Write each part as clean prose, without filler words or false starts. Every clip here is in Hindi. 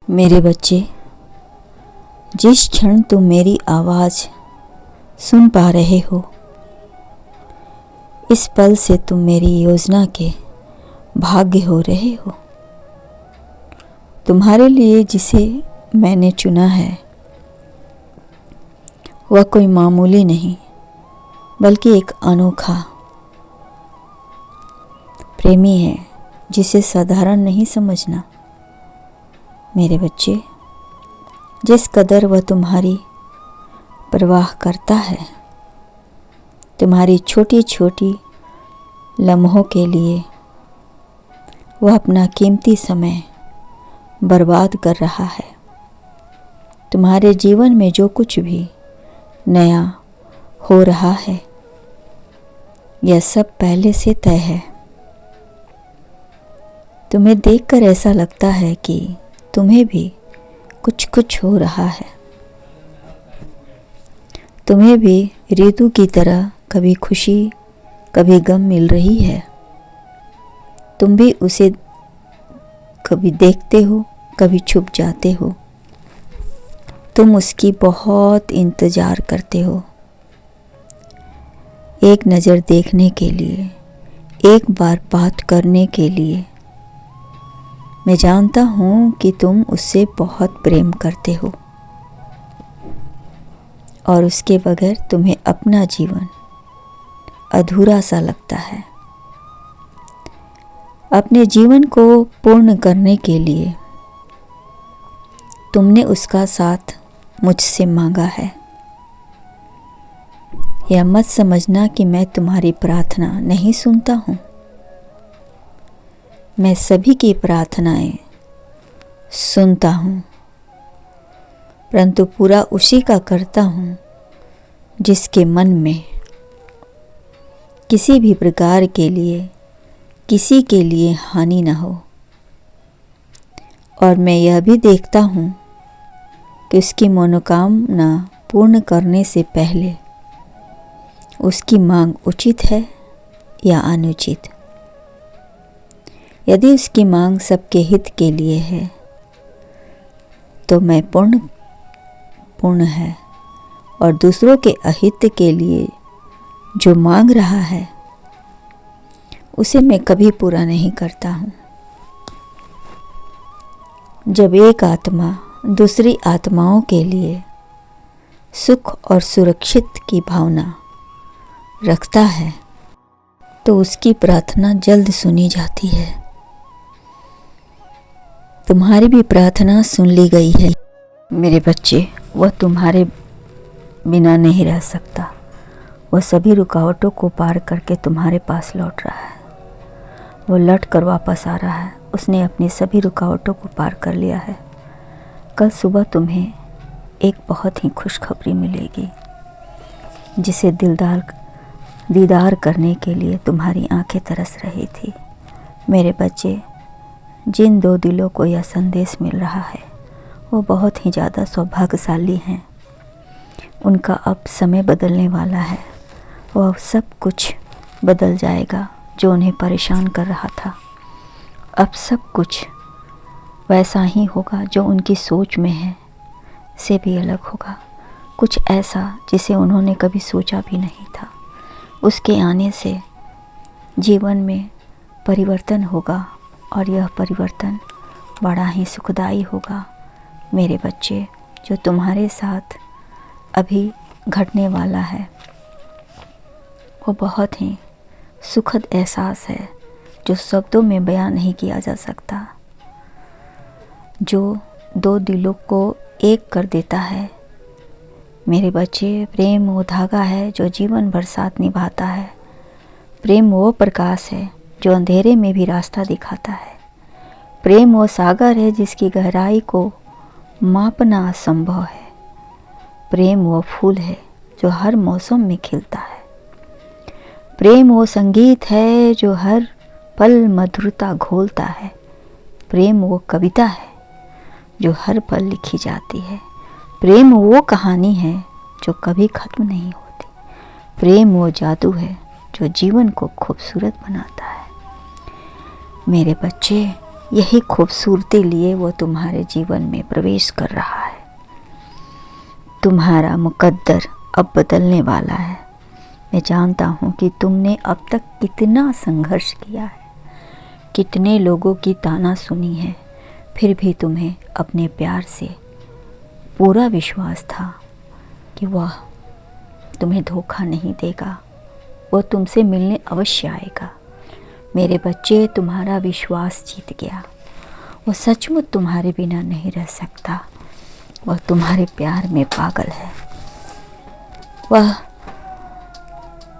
मेरे बच्चे, जिस क्षण तुम मेरी आवाज़ सुन पा रहे हो, इस पल से तुम मेरी योजना के भाग्य हो रहे हो। तुम्हारे लिए जिसे मैंने चुना है वह कोई मामूली नहीं बल्कि एक अनोखा प्रेमी है जिसे साधारण नहीं समझना। मेरे बच्चे, जिस कदर वह तुम्हारी परवाह करता है, तुम्हारी छोटी छोटी लम्हों के लिए वह अपना कीमती समय बर्बाद कर रहा है। तुम्हारे जीवन में जो कुछ भी नया हो रहा है, यह सब पहले से तय है। तुम्हें देखकर ऐसा लगता है कि तुम्हें भी कुछ कुछ हो रहा है। तुम्हें भी ऋतु की तरह कभी खुशी कभी गम मिल रही है। तुम भी उसे कभी देखते हो, कभी छुप जाते हो। तुम उसकी बहुत इंतज़ार करते हो, एक नज़र देखने के लिए, एक बार बात करने के लिए। मैं जानता हूँ कि तुम उससे बहुत प्रेम करते हो और उसके बगैर तुम्हें अपना जीवन अधूरा सा लगता है। अपने जीवन को पूर्ण करने के लिए तुमने उसका साथ मुझसे मांगा है। यह मत समझना कि मैं तुम्हारी प्रार्थना नहीं सुनता हूँ। मैं सभी की प्रार्थनाएं सुनता हूँ, परंतु पूरा उसी का करता हूँ जिसके मन में किसी भी प्रकार के लिए किसी के लिए हानि न हो। और मैं यह भी देखता हूँ कि उसकी मनोकामना पूर्ण करने से पहले उसकी मांग उचित है या अनुचित। यदि उसकी मांग सबके हित के लिए है तो मैं पूर्ण है, और दूसरों के अहित के लिए जो मांग रहा है उसे मैं कभी पूरा नहीं करता हूँ। जब एक आत्मा दूसरी आत्माओं के लिए सुख और सुरक्षित की भावना रखता है तो उसकी प्रार्थना जल्द सुनी जाती है। तुम्हारी भी प्रार्थना सुन ली गई है। मेरे बच्चे, वह तुम्हारे बिना नहीं रह सकता। वह सभी रुकावटों को पार करके तुम्हारे पास लौट रहा है। वो लौट कर वापस आ रहा है। उसने अपनी सभी रुकावटों को पार कर लिया है। कल सुबह तुम्हें एक बहुत ही खुशखबरी मिलेगी जिसे दीदार करने के लिए तुम्हारी आंखें तरस रही थी। मेरे बच्चे, जिन दो दिलों को यह संदेश मिल रहा है वो बहुत ही ज़्यादा सौभाग्यशाली हैं। उनका अब समय बदलने वाला है। वह सब कुछ बदल जाएगा जो उन्हें परेशान कर रहा था। अब सब कुछ वैसा ही होगा जो उनकी सोच में है, से भी अलग होगा। कुछ ऐसा जिसे उन्होंने कभी सोचा भी नहीं था। उसके आने से जीवन में परिवर्तन होगा और यह परिवर्तन बड़ा ही सुखदायी होगा। मेरे बच्चे, जो तुम्हारे साथ अभी घटने वाला है वो बहुत ही सुखद एहसास है जो शब्दों में बयान नहीं किया जा सकता, जो दो दिलों को एक कर देता है। मेरे बच्चे, प्रेम वो धागा है जो जीवन भर साथ निभाता है। प्रेम वो प्रकाश है जो अंधेरे में भी रास्ता दिखाता है। प्रेम वो सागर है जिसकी गहराई को मापना असंभव है। प्रेम वो फूल है जो हर मौसम में खिलता है। प्रेम वो संगीत है जो हर पल मधुरता घोलता है। प्रेम वो कविता है जो हर पल लिखी जाती है। प्रेम वो कहानी है जो कभी ख़त्म नहीं होती। प्रेम वो जादू है जो जीवन को खूबसूरत बनाता है। मेरे बच्चे, यही खूबसूरती लिए वो तुम्हारे जीवन में प्रवेश कर रहा है। तुम्हारा मुकद्दर अब बदलने वाला है। मैं जानता हूँ कि तुमने अब तक कितना संघर्ष किया है, कितने लोगों की ताना सुनी है, फिर भी तुम्हें अपने प्यार से पूरा विश्वास था कि वह तुम्हें धोखा नहीं देगा, वो तुमसे मिलने अवश्य आएगा। मेरे बच्चे, तुम्हारा विश्वास जीत गया। वो सचमुच तुम्हारे बिना नहीं रह सकता। वह तुम्हारे प्यार में पागल है। वह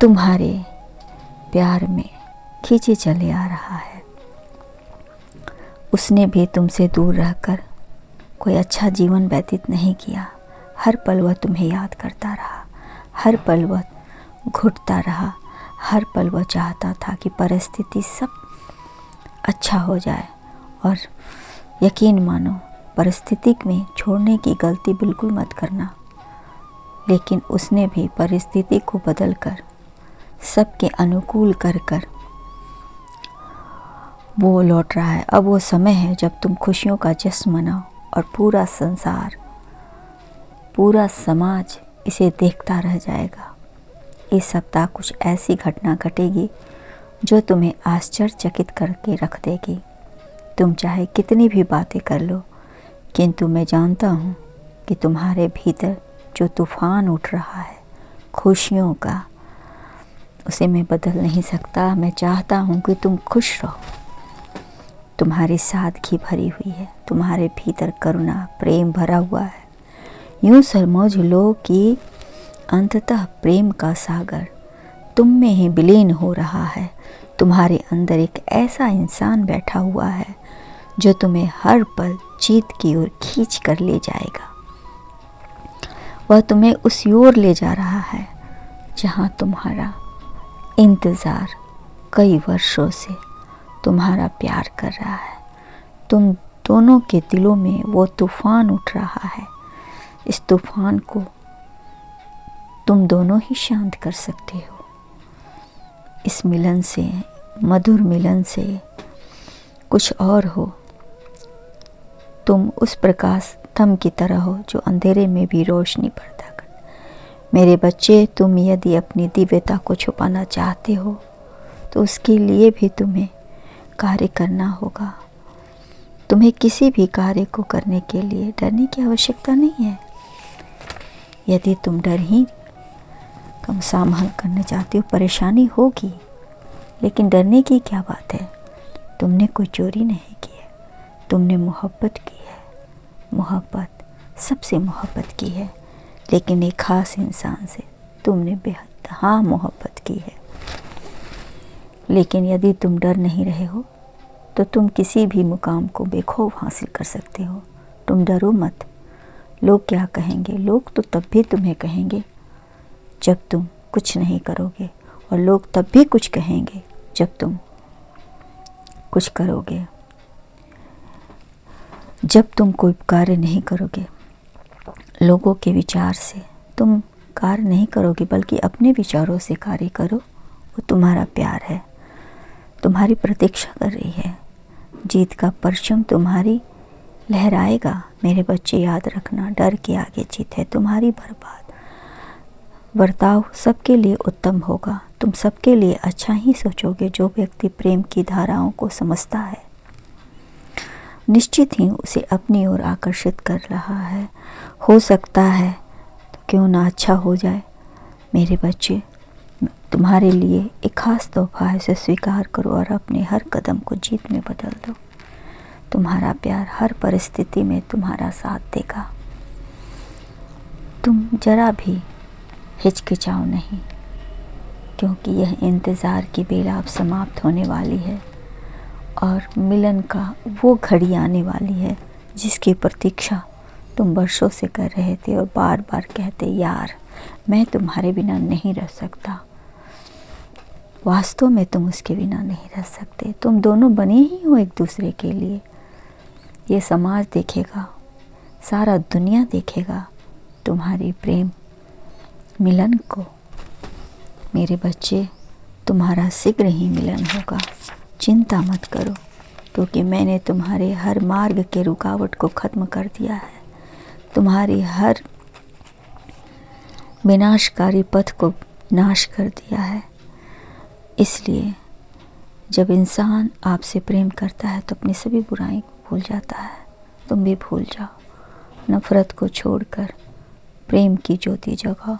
तुम्हारे प्यार में खींचे चले आ रहा है। उसने भी तुमसे दूर रहकर कोई अच्छा जीवन व्यतीत नहीं किया। हर पल वह तुम्हें याद करता रहा, हर पल वह घुटता रहा, हर पल वह चाहता था कि परिस्थिति सब अच्छा हो जाए। और यकीन मानो, परिस्थिति में छोड़ने की गलती बिल्कुल मत करना। लेकिन उसने भी परिस्थिति को बदलकर सबके अनुकूल कर वो लौट रहा है। अब वो समय है जब तुम खुशियों का जश्न मनाओ और पूरा संसार, पूरा समाज इसे देखता रह जाएगा। इस सप्ताह कुछ ऐसी घटना घटेगी जो तुम्हें आश्चर्यचकित करके रख देगी। तुम चाहे कितनी भी बातें कर लो, किंतु मैं जानता हूँ कि तुम्हारे भीतर जो तूफान उठ रहा है खुशियों का, उसे मैं बदल नहीं सकता। मैं चाहता हूँ कि तुम खुश रहो। तुम्हारी सादगी भरी हुई है, तुम्हारे भीतर करुणा प्रेम भरा हुआ है। यूँ समझ लो कि अंततः प्रेम का सागर तुम में ही विलीन हो रहा है। तुम्हारे अंदर एक ऐसा इंसान बैठा हुआ है जो तुम्हें हर पल जीत की ओर खींच कर ले जाएगा। वह तुम्हें उस ओर ले जा रहा है जहाँ तुम्हारा इंतज़ार कई वर्षों से तुम्हारा प्यार कर रहा है। तुम दोनों के दिलों में वो तूफान उठ रहा है। इस तूफान को तुम दोनों ही शांत कर सकते हो। इस मिलन से, मधुर मिलन से कुछ और हो। तुम उस प्रकाश स्तंभ की तरह हो जो अंधेरे में भी रोशनी पैदा कर। मेरे बच्चे, तुम यदि अपनी दिव्यता को छुपाना चाहते हो तो उसके लिए भी तुम्हें कार्य करना होगा। तुम्हें किसी भी कार्य को करने के लिए डरने की आवश्यकता नहीं है। यदि तुम डर ही कम सामना करने चाहते हो, परेशानी होगी, लेकिन डरने की क्या बात है। तुमने कोई चोरी नहीं की है, तुमने मोहब्बत की है। मोहब्बत, सबसे मोहब्बत की है, लेकिन एक ख़ास इंसान से तुमने बेहद मोहब्बत की है। लेकिन यदि तुम डर नहीं रहे हो तो तुम किसी भी मुकाम को बेखौफ हासिल कर सकते हो। तुम डरो मत। लोग क्या कहेंगे? लोग तो तब भी तुम्हें कहेंगे जब तुम कुछ नहीं करोगे, और लोग तब भी कुछ कहेंगे जब तुम कुछ करोगे। जब तुम कोई कार्य नहीं करोगे, लोगों के विचार से तुम कार्य नहीं करोगे, बल्कि अपने विचारों से कार्य करो। वो तुम्हारा प्यार है, तुम्हारी प्रतीक्षा कर रही है। जीत का परचम तुम्हारी लहराएगा। मेरे बच्चे, याद रखना, डर के आगे जीत है तुम्हारी बर्बाद। बर्ताव सबके लिए उत्तम होगा। तुम सबके लिए अच्छा ही सोचोगे। जो व्यक्ति प्रेम की धाराओं को समझता है, निश्चित ही उसे अपनी ओर आकर्षित कर रहा है। हो सकता है तो क्यों ना अच्छा हो जाए। मेरे बच्चे, तुम्हारे लिए एक खास तोहफा है, उसे स्वीकार करो और अपने हर कदम को जीत में बदल दो। तुम्हारा प्यार हर परिस्थिति में तुम्हारा साथ देगा। तुम जरा भी हिचकिचाओ नहीं, क्योंकि यह इंतज़ार की बेला अब समाप्त होने वाली है और मिलन का वो घड़ी आने वाली है जिसकी प्रतीक्षा तुम वर्षों से कर रहे थे और बार बार कहते, यार मैं तुम्हारे बिना नहीं रह सकता। वास्तव में तुम उसके बिना नहीं रह सकते। तुम दोनों बने ही हो एक दूसरे के लिए। ये समाज देखेगा, सारा दुनिया देखेगा तुम्हारी प्रेम मिलन को। मेरे बच्चे, तुम्हारा शीघ्र ही मिलन होगा, चिंता मत करो। क्योंकि मैंने तुम्हारे हर मार्ग के रुकावट को ख़त्म कर दिया है, तुम्हारी हर विनाशकारी पथ को नाश कर दिया है। इसलिए जब इंसान आपसे प्रेम करता है तो अपनी सभी बुराई को भूल जाता है। तुम भी भूल जाओ, नफ़रत को छोड़कर प्रेम की ज्योति जगाओ,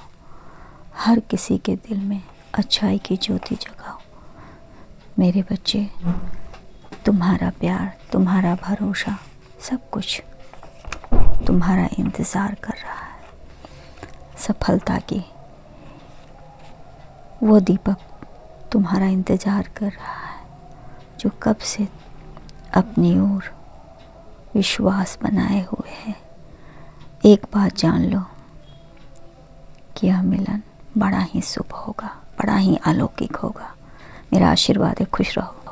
हर किसी के दिल में अच्छाई की ज्योति जगाओ। मेरे बच्चे, तुम्हारा प्यार, तुम्हारा भरोसा, सब कुछ तुम्हारा इंतज़ार कर रहा है। सफलता की वो दीपक तुम्हारा इंतज़ार कर रहा है जो कब से अपनी ओर विश्वास बनाए हुए है। एक बात जान लो कि यह मिलन बड़ा ही शुभ होगा, बड़ा ही अलौकिक होगा। मेरा आशीर्वाद है। खुश रहो।